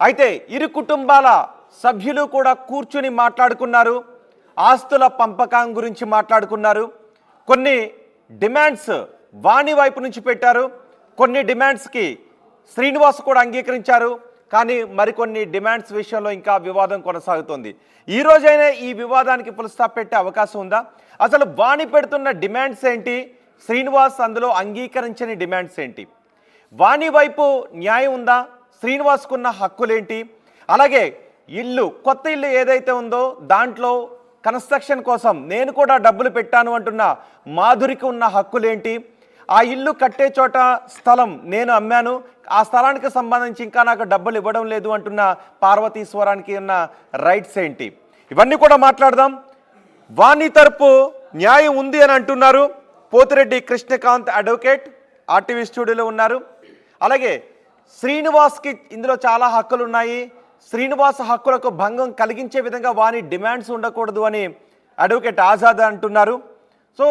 అయితే ఇరు కుటుంబాల సభ్యులు కూడా కూర్చుని మాట్లాడుకున్నారు. ఆస్తుల పంపకం గురించి మాట్లాడుకున్నారు. కొన్ని డిమాండ్స్ వాణి వైపు నుంచి పెట్టారు. కొన్ని డిమాండ్స్కి శ్రీనివాస్ కూడా అంగీకరించారు. కానీ మరికొన్ని డిమాండ్స్ విషయంలో ఇంకా వివాదం కొనసాగుతోంది. ఈ రోజైనా ఈ వివాదానికి ఫుల్ స్టాప్ పెట్టే అవకాశం ఉందా? అసలు వాణి పెడుతున్న డిమాండ్స్ ఏంటి, శ్రీనివాస్ అందులో అంగీకరించని డిమాండ్స్ ఏంటి? వాణి వైపు న్యాయం ఉందా? శ్రీనివాస్కున్న హక్కులేంటి? అలాగే కొత్త ఇల్లు ఏదైతే ఉందో దాంట్లో కన్స్ట్రక్షన్ కోసం నేను కూడా డబ్బులు పెట్టాను అంటున్న మాధురికి ఉన్న హక్కులేంటి? ఆ ఇల్లు కట్టే చోట స్థలం నేను అమ్మాను, ఆ స్థలానికి సంబంధించి ఇంకా నాకు డబ్బులు ఇవ్వడం లేదు అంటున్న పార్వతీశ్వరానికి ఉన్న రైట్స్ ఏంటి? ఇవన్నీ కూడా మాట్లాడదాం. వాణి తరపు న్యాయం ఉంది అని అంటున్నారు పోతిరెడ్డి కృష్ణకాంత్ అడ్వకేట్, ఆర్టీవీ స్టూడియోలో ఉన్నారు. అలాగే శ్రీనివాస్కి ఇందులో చాలా హక్కులు ఉన్నాయి, శ్రీనివాస్ హక్కులకు భంగం కలిగించే విధంగా వాణి డిమాండ్స్ ఉండకూడదు అని అడ్వకేట్ ఆజాద్ అంటున్నారు. సో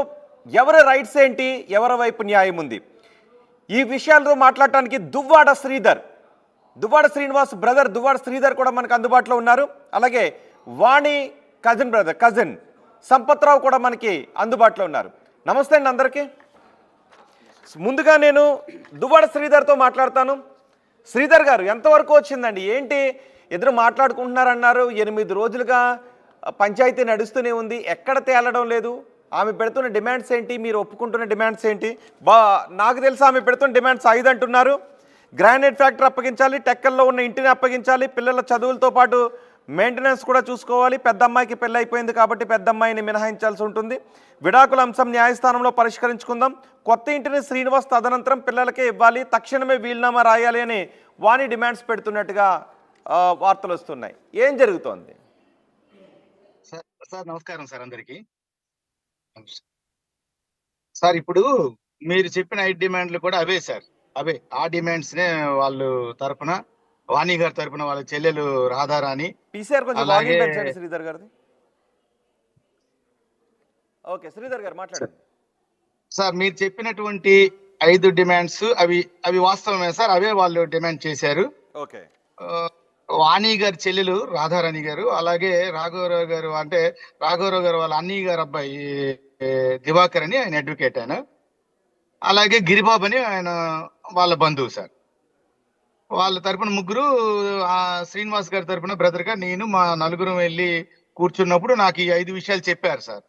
ఎవరి రైట్స్ ఏంటి, ఎవరి వైపు న్యాయం ఉంది? ఈ విషయాలతో మాట్లాడటానికి దువ్వాడ శ్రీనివాస్ బ్రదర్ దువ్వాడ శ్రీధర్ కూడా మనకు అందుబాటులో ఉన్నారు. అలాగే వాణి కజిన్ సంపత్రావు కూడా మనకి అందుబాటులో ఉన్నారు. నమస్తే అండి అందరికీ. ముందుగా నేను దువ్వాడ శ్రీధర్తో మాట్లాడతాను. శ్రీధర్ గారు, ఎంతవరకు వచ్చిందండి? ఏంటి ఎదురు మాట్లాడుకుంటున్నారన్నారు, 8 రోజులుగా పంచాయతీ నడుస్తూనే ఉంది, ఎక్కడ తేలడం లేదు. ఆమె పెడుతున్న డిమాండ్స్ ఏంటి, మీరు ఒప్పుకుంటున్న డిమాండ్స్ ఏంటి? నాకు తెలిసి ఆమె పెడుతున్న డిమాండ్స్ 5 అంటున్నారు. గ్రానైట్ ఫ్యాక్టరీ అప్పగించాలి, టెక్కల్లో ఉన్న ఇంటిని అప్పగించాలి, పిల్లల చదువులతో పాటు మెయింటెనెన్స్ కూడా చూసుకోవాలి, పెద్ద అమ్మాయికి పెళ్ళి అయిపోయింది కాబట్టి పెద్ద అమ్మాయిని మినహాయించాల్సి ఉంటుంది, విడాకుల అంశం న్యాయస్థానంలో పరిష్కరించుకుందాం, కొత్త ఇంటిని శ్రీనివాస్ తదనంతరం పిల్లలకే ఇవ్వాలి, తక్షణమే వీలునామా రాయాలి అని వాణి డిమాండ్స్ పెడుతున్నట్టుగా వార్తలు వస్తున్నాయి. ఏం జరుగుతోంది? సార్ నమస్కారం సార్ అందరికి. సార్ ఇప్పుడు మీరు చెప్పిన 5 డిమాండ్లు కూడా అవే సార్, అవే ఆ డిమాండ్స్ నే వాళ్ళు తరపున వాణి గారి తరపున వాళ్ళ చెల్లెలు రాధారాణి అలాగే శ్రీధర్ గారిది. ఓకే శ్రీధర్ గారు మాట్లాడండి సార్. మీరు చెప్పినటువంటి 5 డిమాండ్స్ అవి వాస్తవమే సార్, అవే వాళ్ళు డిమాండ్ చేశారు. ఓకే. వాణి గారి చెల్లెలు రాధారాణి గారు, అలాగే రాఘవరావు గారు, అంటే రాఘవరావు గారు వాళ్ళ అన్నయ్య గారు అబ్బాయి దివాకర్ అని ఆయన అడ్వకేట్, ఆయన అలాగే గిరిబాబు అని ఆయన వాళ్ళ బంధువు సార్. వాళ్ళ తరపున ముగ్గురు, శ్రీనివాస్ గారి తరపున బ్రదర్ గా నేను మా నలుగురం వెళ్ళి కూర్చున్నప్పుడు నాకు ఈ 5 విషయాలు చెప్పారు సార్.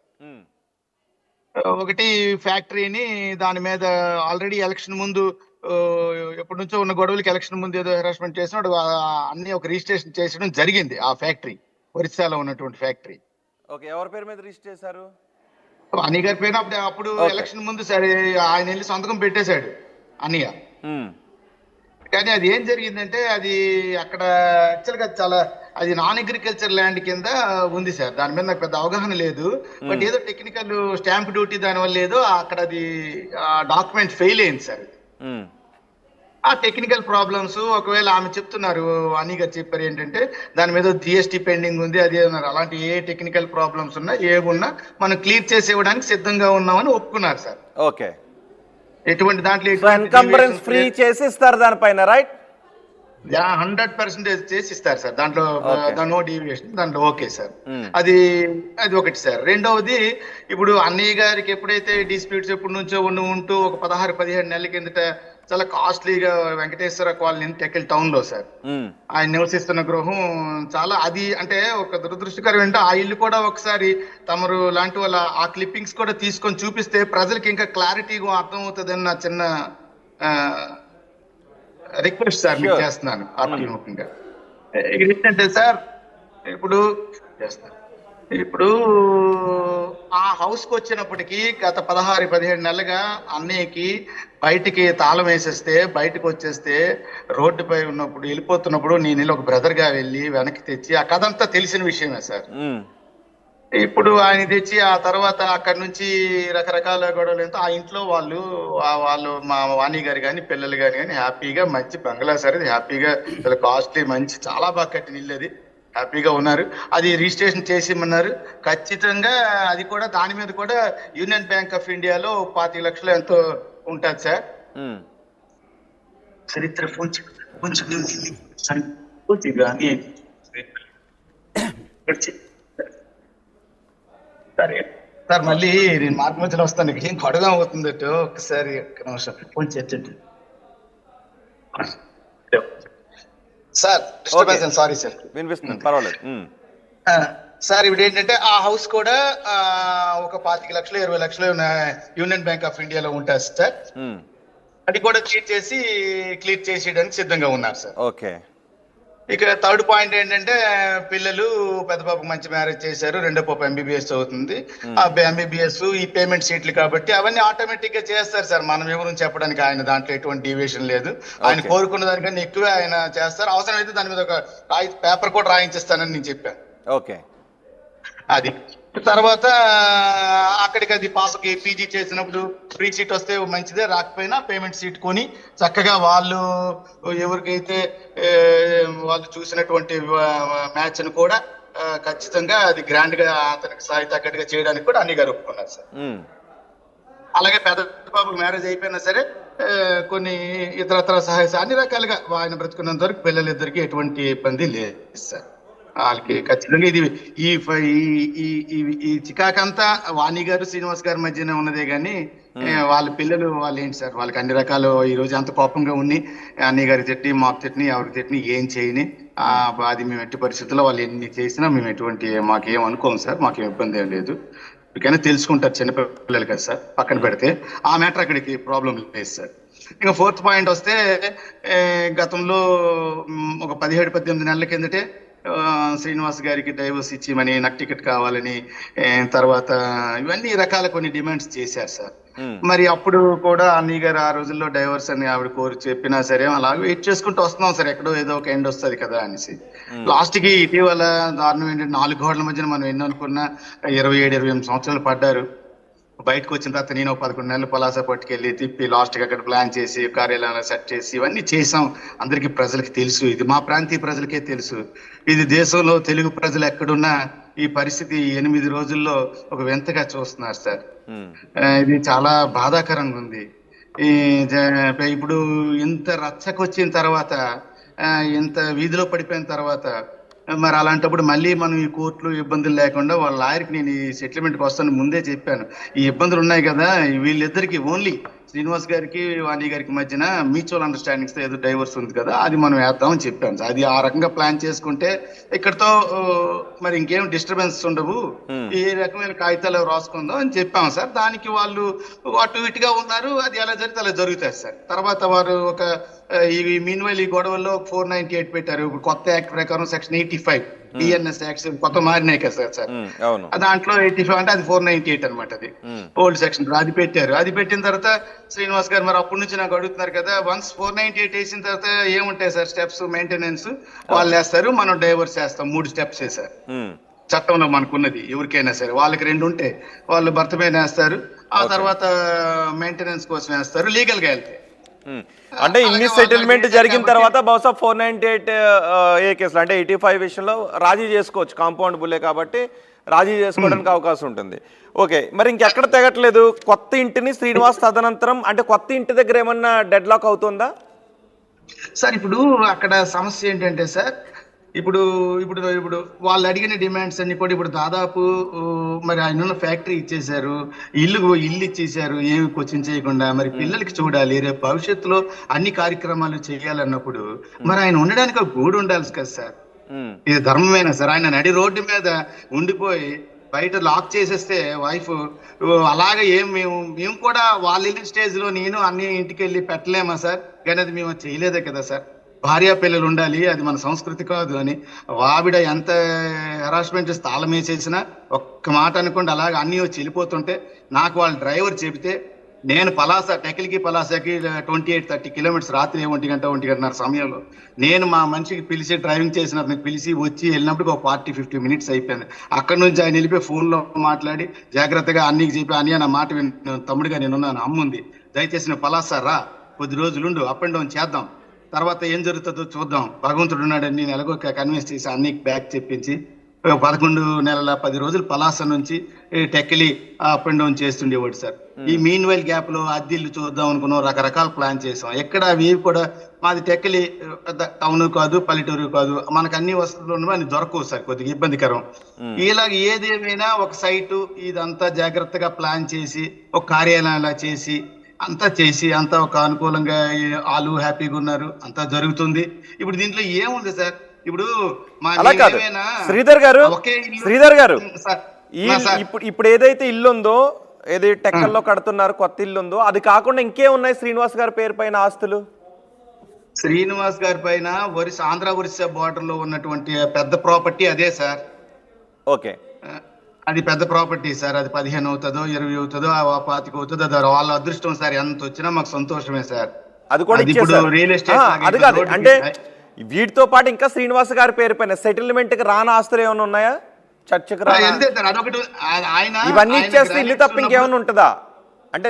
ఒకటి, ఫ్యాక్టరీని దాని మీద ఆల్రెడీ ఎలక్షన్ ముందు ఎప్పటి నుంచో ఉన్న గొడవలకి ఎలక్షన్ ముందు ఏదో హెరాస్మెంట్ చేసినాడు, అన్ని ఒక రిజిస్ట్రేషన్ చేసడం జరిగింది. ఆ ఫ్యాక్టరీ ఒరిస్సాలో ఉన్నటువంటి ఫ్యాక్టరీ. ఓకే, ఎవరి పేరు మీద రిజిస్టర్ చేశారు? అన్నయ్య గారి పేరు. అప్పుడు ఎలక్షన్ ముందు సరే ఆయన వెళ్ళి సంతకం పెట్టేశాడు అన్నయ్య. కానీ అది ఏం జరిగిందంటే అది అక్కడ యాక్చువల్గా చాలా అది నాన్ అగ్రికల్చర్ ల్యాండ్ కింద ఉంది సార్. దాని మీద నాకు పెద్ద అవగాహన లేదు. బట్ ఏదో టెక్నికల్ స్టాంప్ డ్యూటీ దాని వల్ల ఏదో అక్కడ అది డాక్యుమెంట్ ఫెయిల్ అయింది సార్. ఆ టెక్నికల్ ప్రాబ్లమ్స్, ఒకవేళ ఆమె చెప్తున్నారు, అని గారు చెప్పారు ఏంటంటే దాని మీద జిఎస్టీ పెండింగ్ ఉంది, అది అన్నారు. అలాంటి ఏ టెక్నికల్ ప్రాబ్లమ్స్ ఉన్నా ఏమున్నా మనం క్లియర్ చేసి ఇవ్వడానికి సిద్ధంగా ఉన్నామని ఒప్పుకున్నారు సార్. ఓకే, ఎటువంటి దాంట్లో ఎన్కంబరెన్స్ ఫ్రీ చేసి ఇస్తారు దానిపైన, రైట్? 100% చేసి ఇస్తారు సార్. దాంట్లో నో డీవియేషన్, దాంట్లో ఓకే సార్. అది ఒకటి సార్. రెండవది, ఇప్పుడు అన్నయ్య గారికి ఎప్పుడైతే డిస్ప్యూట్స్ ఎప్పటి నుంచో ఉంటూ ఒక 16-17 నెలల కిందట చాలా కాస్ట్లీగా వెంకటేశ్వర కాలనీ టెక్కల్ టౌన్ లో సార్ ఆయన నివసిస్తున్న గృహం చాలా, అది అంటే ఒక దురదృష్టకరం ఏంటో ఆ ఇల్లు కూడా ఒకసారి తమరు లాంటి వాళ్ళ ఆ క్లిప్పింగ్స్ కూడా తీసుకొని చూపిస్తే ప్రజలకి ఇంకా క్లారిటీగా అర్థం అవుతుంది అని నా చిన్న రిక్వెస్ట్ సార్ మీకు చేస్తున్నాను పార్టీముఖంగా. ఏంటంటే సార్ ఇప్పుడు ఆ హౌస్ కు వచ్చినప్పటికీ గత 16-17 నెలలుగా అన్నయ్యకి బయటికి తాళం వేసేస్తే బయటకు వచ్చేస్తే రోడ్డుపై ఉన్నప్పుడు వెళ్ళిపోతున్నప్పుడు నేను ఒక బ్రదర్ గా వెళ్ళి వెనక్కి తెచ్చి, ఆ కథ అంతా తెలిసిన విషయమే సార్. ఇప్పుడు ఆయన తెచ్చి ఆ తర్వాత అక్కడి నుంచి రకరకాల గొడవలు ఎంతో ఆ ఇంట్లో వాళ్ళు మా వాణి గారు కానీ పిల్లలు కానీ హ్యాపీగా మంచి బంగ్లా సార్, అది హ్యాపీగా చాలా కాస్ట్లీ మంచి చాలా బాగా కట్టిన ఇల్లు, అది హ్యాపీగా ఉన్నారు. అది రిజిస్ట్రేషన్ చేసి ఇమ్మన్నారు ఖచ్చితంగా. అది కూడా దాని మీద కూడా యూనియన్ బ్యాంక్ ఆఫ్ ఇండియాలో 25 లక్షలు ఎంతో ఉంటుంది సార్. చరిత్ర కానీ సరే సార్, మళ్ళీ నేను మార్పు మధ్యలో వస్తాను. ఏం గొడవ అవుతుందట, ఒకసారి ఒక్క నిమిషం ఫోన్ చేయండి సార్. Disturbance, sorry sir. వినిపిస్తుంది, పర్వాలేదు. సార్ ఇప్పుడు ఏంటంటే ఆ హౌస్ కూడా ఒక 25 లక్షలు 20 లక్షలు యూనియన్ బ్యాంక్ ఆఫ్ ఇండియాలో ఉంటుంది సార్. అది కూడా క్లియర్ చేసేయడానికి సిద్ధంగా ఉన్నారు సార్. ఓకే. ఇక థర్డ్ పాయింట్ ఏంటంటే పిల్లలు, పెద్ద పాపకు మంచి మ్యారేజ్ చేశారు, రెండో పాప MBBS అవుతుంది. ఆ MBBS ఈ పేమెంట్ షీట్లు కాబట్టి అవన్నీ ఆటోమేటిక్ గా చేస్తారు సార్. మనం ఎవరు చెప్పడానికి ఆయన దాంట్లో ఎటువంటి డీవియేషన్ లేదు. ఆయన కోరుకున్న దానికన్నా ఎక్కువే ఆయన చేస్తారు. అవసరమైతే దాని మీద ఒక పేపర్ కూడా రాయించేస్తానని నేను చెప్పాను. ఓకే. అది తర్వాత అక్కడికి అది పాపకి PG చేసినప్పుడు ఫ్రీ సీట్ వస్తే మంచిదే, రాకపోయినా పేమెంట్ సీట్ కొని చక్కగా వాళ్ళు ఎవరికైతే వాళ్ళు చూసినటువంటి మ్యాచ్ ను కూడా ఖచ్చితంగా అది గ్రాండ్ గా అతనికి స్థాయి తగ్గట్టుగా చేయడానికి కూడా అన్ని గారు ఒప్పుకున్నారు సార్. అలాగే పెద్ద బాబుకి మ్యారేజ్ అయిపోయినా సరే కొన్ని ఇతరత్ర అన్ని రకాలుగా ఆయన బ్రతుకున్నంత వరకు పిల్లలిద్దరికి ఎటువంటి ఇబ్బంది లేదు సార్. వాళ్ళకి ఖచ్చితంగా ఇది ఈ చికాకంతా వాణి గారు శ్రీనివాస్ గారి మధ్యనే ఉన్నదే గానీ వాళ్ళ పిల్లలు వాళ్ళు ఏంటి సార్, వాళ్ళకి అన్ని రకాలు ఈ రోజు అంత కోపంగా ఉన్ని అన్నయ్య గారి తిట్టి మాకు తిట్టిని ఎవరికి తిట్టిని ఏం చేయని అది మేము ఎట్టి పరిస్థితుల్లో వాళ్ళు ఎన్ని చేసినా మేము ఎటువంటి మాకేం అనుకోము సార్, మాకేం ఇబ్బంది ఏం లేదు. ఇకైనా తెలుసుకుంటారు చిన్నపిల్లలు కదా సార్, పక్కన పెడితే ఆ మ్యాటర్ అక్కడికి ప్రాబ్లం లేదు సార్. ఇంకా ఫోర్త్ పాయింట్ వస్తే గతంలో ఒక 17-18 నెలల కిందటే శ్రీనివాస్ గారికి డైవర్స్ ఇచ్చిమని, నాకు టికెట్ కావాలని, తర్వాత ఇవన్నీ రకాల కొన్ని డిమాండ్స్ చేశారు సార్. మరి అప్పుడు కూడా అన్నయ్య గారు ఆ రోజుల్లో డైవర్స్ అని ఆవిడ కోరి చెప్పినా సరే అలాగే వెయిట్ చేసుకుంటూ వస్తున్నాం సార్, ఎక్కడో ఏదో ఒక ఎండ్ వస్తుంది కదా అనేసి. లాస్ట్ కి ఇటీవల దారుణం ఏంటంటే 4 గోడల మధ్యన మనం ఎన్నో అనుకున్నా 27-28 సంవత్సరాలు పడ్డారు. బయటకు వచ్చిన తర్వాత నేను 11 నెలలు పలాస పట్టుకెళ్ళి తిప్పి లాస్ట్ కి అక్కడ ప్లాన్ చేసి కార్యాలయాన్ని సెట్ చేసి ఇవన్నీ చేసాం. అందరికీ ప్రజలకి తెలుసు, ఇది మా ప్రాంతీయ ప్రజలకే తెలుసు. ఇది దేశంలో తెలుగు ప్రజలు ఎక్కడున్నా ఈ పరిస్థితి 8 రోజుల్లో ఒక వింతగా చూస్తున్నారు సార్. ఇది చాలా బాధాకరంగా ఉంది. ఇప్పుడు ఇంత రచ్చకొచ్చిన తర్వాత, ఇంత వీధిలో పడిపోయిన తర్వాత మరి అలాంటప్పుడు మళ్ళీ మనం ఈ కోర్టులు ఇబ్బందులు లేకుండా వాళ్ళ లాయర్కి నేను ఈ సెటిల్మెంట్కి వస్తాను ముందే చెప్పాను. ఈ ఇబ్బందులు ఉన్నాయి కదా, వీళ్ళిద్దరికి ఓన్లీ శ్రీనివాస్ గారికి వాణి గారికి మధ్యన మ్యూచువల్ అండర్స్టాండింగ్స్ తో ఏదో డైవర్స్ ఉంది కదా, అది మనం వేద్దామని చెప్పాను. అది ఆ రకంగా ప్లాన్ చేసుకుంటే ఇక్కడతో మరి ఇంకేం డిస్టర్బెన్స్ ఉండవు, ఈ రకమైన కాగితాలు రాసుకుందాం అని చెప్పాము సార్. దానికి వాళ్ళు అటు ఇటుగా ఉన్నారు, అది ఎలా జరిగితే అలా జరుగుతాయి సార్. తర్వాత వారు ఒక ఈ మీన్వైల్ ఈ గొడవల్లో 498 పెట్టారు. ఇప్పుడు కొత్త యాక్ట్ ప్రకారం సెక్షన్ 85 BNS యాక్ట్స్ కొత్త మారినాయి కదా సార్. దాంట్లో 85 అంటే అది 498 అనమాట. అది ఓల్డ్ సెక్షన్. అది పెట్టారు. అది పెట్టిన తర్వాత శ్రీనివాస్ గారు మరి అప్పటి నుంచి నాకు అడుగుతున్నారు కదా, వన్స్ 498 వేసిన తర్వాత ఏముంటాయి సార్ స్టెప్స్, మెయింటెనెన్స్ వాళ్ళు వేస్తారు, మనం డైవర్స్ చేస్తాం. 3 స్టెప్స్ వేసారు చట్టంలో మనకున్నది. ఎవరికైనా సరే వాళ్ళకి 2 ఉంటే వాళ్ళు భర్త మీద వేస్తారు, ఆ తర్వాత మెయింటెనెన్స్ కోసం వేస్తారు, లీగల్ గా వెళ్తే. అంటే ఇన్ని సెటిల్మెంట్ జరిగిన తర్వాత బహుశా 498 ఏ కేసులు అంటే 85 విషయంలో రాజీ చేసుకోవచ్చు, కాంపౌండ్ బుల్లే కాబట్టి రాజీ చేసుకోవడానికి అవకాశం ఉంటుంది. ఓకే, మరి ఇంకెక్కడ తెగట్లేదు కొత్త ఇంటిని శ్రీనివాస్ తదనంతరం, అంటే కొత్త ఇంటి దగ్గర ఏమన్నా డెడ్ లాక్ అవుతుందా సార్? ఇప్పుడు అక్కడ సమస్య ఏంటంటే సార్, ఇప్పుడు ఇప్పుడు ఇప్పుడు వాళ్ళు అడిగిన డిమాండ్స్ అన్ని కూడా ఇప్పుడు దాదాపు మరి ఆయన ఉన్న ఫ్యాక్టరీ ఇచ్చేసారు, ఇల్లు ఇచ్చేసారు, ఏమి క్వశ్చన్ చేయకుండా. మరి పిల్లలకి చూడాలి, రేపు భవిష్యత్తులో అన్ని కార్యక్రమాలు చేయాలన్నప్పుడు మరి ఆయన ఉండడానికి ఒక గూడు ఉండాలి కదా సార్. ఇది ధర్మమేనా సార్? ఆయన నడి రోడ్డు మీద ఉండిపోయి బయట లాక్ చేసేస్తే వైఫ్ అలాగే మేము కూడా వాళ్ళ ఇల్లు స్టేజ్ లో నేను అన్ని ఇంటికి వెళ్ళి పెట్టలేమా సార్? కానీ అది మేము చేయలేదే కదా సార్. భార్య పిల్లలు ఉండాలి, అది మన సంస్కృతి కాదు అని ఆవిడ ఎంత హెరాస్మెంట్ తాళం వేసేసినా ఒక్క మాట అనుకోండి అలాగే అన్నీ వచ్చి వెళ్ళిపోతుంటే, నాకు వాళ్ళ డ్రైవర్ చెబితే నేను టెకిల్కి పలాసకి 28-30 కిలోమీటర్స్ రాత్రి 1-1:30 సమయంలో నేను మా మనిషికి పిలిచి డ్రైవింగ్ చేసిన అతనికి పిలిచి వచ్చి వెళ్ళినప్పుడు ఒక 40-50 మినిట్స్ అయిపోయింది. అక్కడ నుంచి ఆయన వెళ్ళిపోయి ఫోన్లో మాట్లాడి జాగ్రత్తగా అన్నీకి చెప్పి, అన్నయ్య నా మాట తమ్ముడిగా నేనున్నాను, అమ్ముంది, దయచేసి నువ్వు పలాస రా, కొద్ది రోజులుండు, అప్ అండ్ డౌన్ చేద్దాం, తర్వాత ఏం జరుగుతుందో చూద్దాం, భగవంతుడు ఉన్నాడని నేను ఎలాగో కన్విన్స్ చేసి అన్నీకి బ్యాక్ చెప్పించి 11 నెలల 10 రోజులు పలాస నుంచి టెక్కలి అప్ అండ్ డౌన్ చేస్తుండేవాడు సార్. ఈ మీన్ వైల్ గ్యాప్ లో అద్దిల్లు చూద్దాం అనుకున్నాం, రకరకాల ప్లాన్ చేసాం. ఎక్కడ అవి కూడా మాది టెక్కలి పెద్ద టౌన్ కాదు, పల్లెటూరు కాదు, మనకు అన్ని వసతులు ఉన్నవి దొరకవు సార్, కొద్దిగా ఇబ్బందికరం. ఇలాగ ఏదేమైనా ఒక సైటు ఇదంతా జాగ్రత్తగా ప్లాన్ చేసి ఒక కార్యాలయంలా చేసి అంతా ఒక అనుకూలంగా వాళ్ళు హ్యాపీగా ఉన్నారు, అంతా జరుగుతుంది. ఇప్పుడు దీంట్లో ఏముంది సార్, ఇప్పుడు అలా కాదు శ్రీధర్ గారు, ఇప్పుడు ఏదైతే ఇల్లు ఉందో, ఏది టెక్కల్లో కడుతున్నారు కొత్త ఇల్లు ఉందో, అది కాకుండా ఇంకేమున్నాయి శ్రీనివాస్ గారి పేరు పైన ఆస్తులు? శ్రీనివాస్ గారి పైన ఆంధ్ర ఒరిస్సా బార్డర్ లో ఉన్నటువంటి పెద్ద ప్రాపర్టీ అదే సార్. ఓకే, అది పెద్ద ప్రాపర్టీ సార్. అది 15 అవుతుందో 20 అవుతుందో 25 అవుతుందో, అది వాళ్ళ అదృష్టం సార్. ఎంత వచ్చినా మాకు సంతోషమే సార్. అది కూడా ఇప్పుడు రియల్ ఎస్టేట్ అది కాదు అంటే వీటితో పాటు ఇంకా శ్రీనివాస్ గారి పేరు పైన సెటిల్మెంట్ కి రాని ఆస్తులు ఏమైనా ఉన్నాయా? చర్చకు ఇవన్నీ ఇచ్చేస్తే ఇల్లు తప్ప ఇంకేమైనా ఉంటుందా అంటే?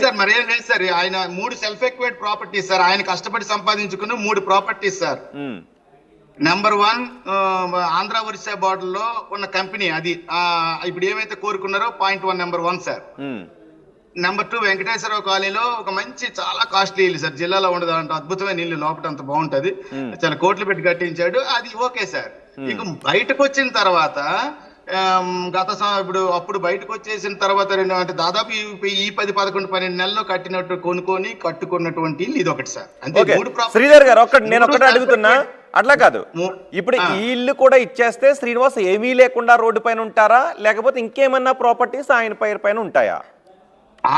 సార్ మరేం లేదు సార్. ఆయన 3 సెల్ఫ్ ఎక్వైర్డ్ ప్రాపర్టీస్ సార్. ఆయన కష్టపడి సంపాదించుకున్న 3 properties sir. Number 1 Andhra Orissa border లో ఉన్న కంపెనీ అది. ఇప్పుడు ఏమైతే కోరుకున్నారో .1 నెంబర్ 1 సార్. నెంబర్ 2 వెంకటేశ్వరరావు కాలనీలో ఒక మంచి చాలా కాస్ట్లీ ఇల్లు సార్, జిల్లాలో ఉండదు అంటే అద్భుతమైన ఇల్లు, లోపల అంత బాగుంటది, చాలా కోట్లు పెట్టి కట్టించాడు, అది ఓకే సార్. ఇక బయటకు వచ్చిన తర్వాత అప్పుడు బయటకు వచ్చేసిన తర్వాత అంటే దాదాపు ఈ 10, 11, 12 నెలల్లో కట్టుకున్నటువంటి ఇల్లు ఇది ఒకటి సార్. అంటే శ్రీధర్ గారు నేను ఒకటి అడుగుతున్నా, అట్లా కాదు, ఇప్పుడు ఈ ఇల్లు కూడా ఇచ్చేస్తే శ్రీనివాస్ ఏమీ లేకుండా రోడ్డు పైన ఉంటారా, లేకపోతే ఇంకేమన్నా ప్రాపర్టీస్ ఆయన పేరు పైన ఉంటాయా?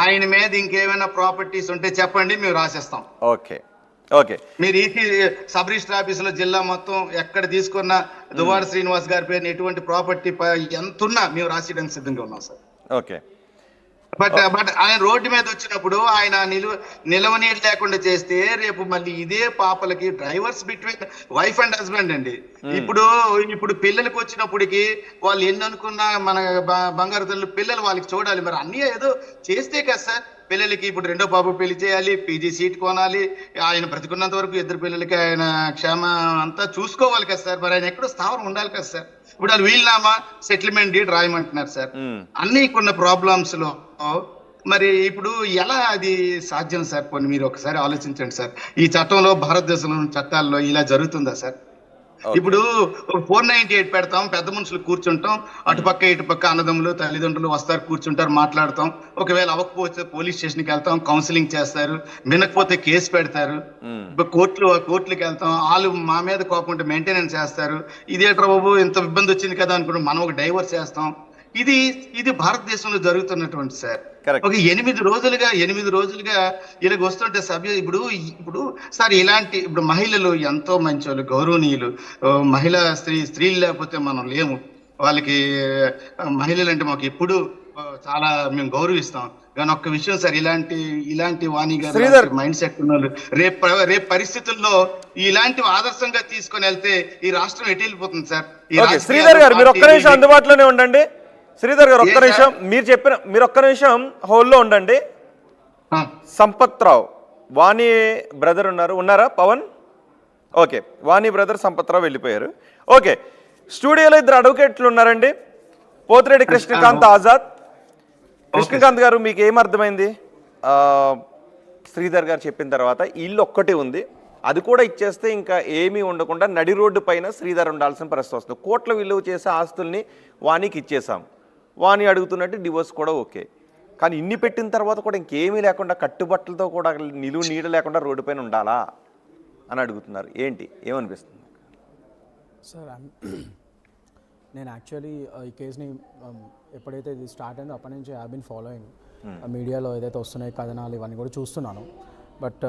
ఆయన మీద ఇంకేమైనా ప్రాపర్టీస్ ఉంటే చెప్పండి, మేము రాసేస్తాం. ఓకే ఓకే, మీరు ఈసీ సబ్ రిజిస్టర్ ఆఫీసులో జిల్లా మొత్తం ఎక్కడ తీసుకున్న దువ్వాడ శ్రీనివాస్ గారి పేరు ఎటువంటి ప్రాపర్టీ ఎంతున్నా మేము రాసేయడానికి సిద్ధంగా ఉన్నాం సార్. ఓకే, బట్ ఆయన రోడ్డు మీద వచ్చినప్పుడు ఆయన నిలవనీరు లేకుండా చేస్తే రేపు మళ్ళీ ఇదే పాపలకి drivers between wife and husband అండి. ఇప్పుడు పిల్లలకి వచ్చినప్పటికి వాళ్ళు ఎన్ని అనుకున్నా మన బంగారు తల్లి పిల్లలు వాళ్ళకి చూడాలి, మరి అన్ని ఏదో చేస్తే కదా సార్. పిల్లలకి ఇప్పుడు 2వ బాబు పెళ్లి చేయాలి, పీజీ సీట్ కొనాలి, ఆయన బ్రతికున్నంత వరకు 2 పిల్లలకి ఆయన క్షేమ అంతా చూసుకోవాలి కదా సార్. మరి ఆయన ఎక్కడో స్థావరం ఉండాలి కదా సార్. ఇప్పుడు వాళ్ళు వీలునామా సెటిల్మెంట్ డీడ్ రాయమంటున్నారు సార్. అన్ని కొన్ని ప్రాబ్లమ్స్ లో మరి ఇప్పుడు ఎలా అది సాధ్యం సార్? కొన్ని మీరు ఒకసారి ఆలోచించండి సార్. ఈ చట్టంలో, భారతదేశంలో చట్టాల్లో ఇలా జరుగుతుందా సార్? ఇప్పుడు 498 పెడతాం, పెద్ద మనుషులు కూర్చుంటాం, అటుపక్క ఇటుపక్క అన్నదమ్ములు తల్లిదండ్రులు వస్తారు, కూర్చుంటారు, మాట్లాడతాం. ఒకవేళ అవ్వకపోతే పోలీస్ స్టేషన్కి వెళ్తాం, కౌన్సిలింగ్ చేస్తారు, వినకపోతే కేసు పెడతారు, కోర్టులకు వెళ్తాం, వాళ్ళు మా మీద కోపంటే మెయింటెనెన్స్ చేస్తారు. ఇదేట్రా బాబు ఇంత ఇబ్బంది వచ్చింది కదా అనుకుంటాం, మనం ఒక డైవర్స్ చేస్తాం. ఇది భారతదేశంలో జరుగుతున్నటువంటి సార్. ఒక 8 రోజులుగా ఇలాగ వస్తుంటే ఇప్పుడు సార్ ఇలాంటి ఇప్పుడు మహిళలు ఎంతో మంచి వాళ్ళు, గౌరవనీయులు, స్త్రీలు లేకపోతే మనం లేము. వాళ్ళకి మహిళలు అంటే మాకు ఎప్పుడు చాలా మేము గౌరవిస్తాం. కానీ ఒక్క విషయం సార్, ఇలాంటి వాణి గారు మైండ్ సెట్ ఉన్న వాళ్ళు రేపు పరిస్థితుల్లో ఇలాంటి ఆదర్శంగా తీసుకొని వెళ్తే ఈ రాష్ట్రం ఎటు వెళ్ళిపోతుంది సార్. శ్రీధర్ గారు మీరు ఒక్క నిమిషం అందుబాటులోనే ఉండండి. శ్రీధర్ గారు ఒక్క నిమిషం, మీరు ఒక్క నిమిషం హోల్లో ఉండండి. సంపత్ రావు వాణి బ్రదర్ ఉన్నారా పవన్? ఓకే, వాణి బ్రదర్ సంపత్ రావు వెళ్ళిపోయారు. ఓకే, స్టూడియోలో 2 అడ్వకేట్లు ఉన్నారండి, పోతిరెడ్డి కృష్ణకాంత్ ఆజాద్. కృష్ణకాంత్ గారు మీకు ఏమర్థమైంది శ్రీధర్ గారు చెప్పిన తర్వాత? ఇల్లు ఒక్కటే ఉంది, అది కూడా ఇచ్చేస్తే ఇంకా ఏమీ ఉండకుండా నడి రోడ్డు పైన శ్రీధర్ ఉండాల్సిన పరిస్థితి వస్తుంది. కోట్ల విలువ చేసే ఆస్తుల్ని వాణికి ఇచ్చేసాం, వాణి అడుగుతున్నట్టు డివోర్స్ కూడా ఓకే. కానీ ఇన్ని పెట్టిన తర్వాత కూడా ఇంకేమీ లేకుండా కట్టుబట్టలతో కూడా నిలువు నీడ లేకుండా రోడ్డు పైన ఉండాలా అని అడుగుతున్నారు. ఏమనిపిస్తుంది సార్? నేను యాక్చువల్లీ ఈ కేసుని ఎప్పుడైతే ఇది స్టార్ట్ అయిందో అప్పటి నుంచి ఐ హావ్ బీన్ ఫాలోయింగ్ మీడియాలో ఏదైతే వస్తున్నాయి కథనాలు ఇవన్నీ కూడా చూస్తున్నాను. బట్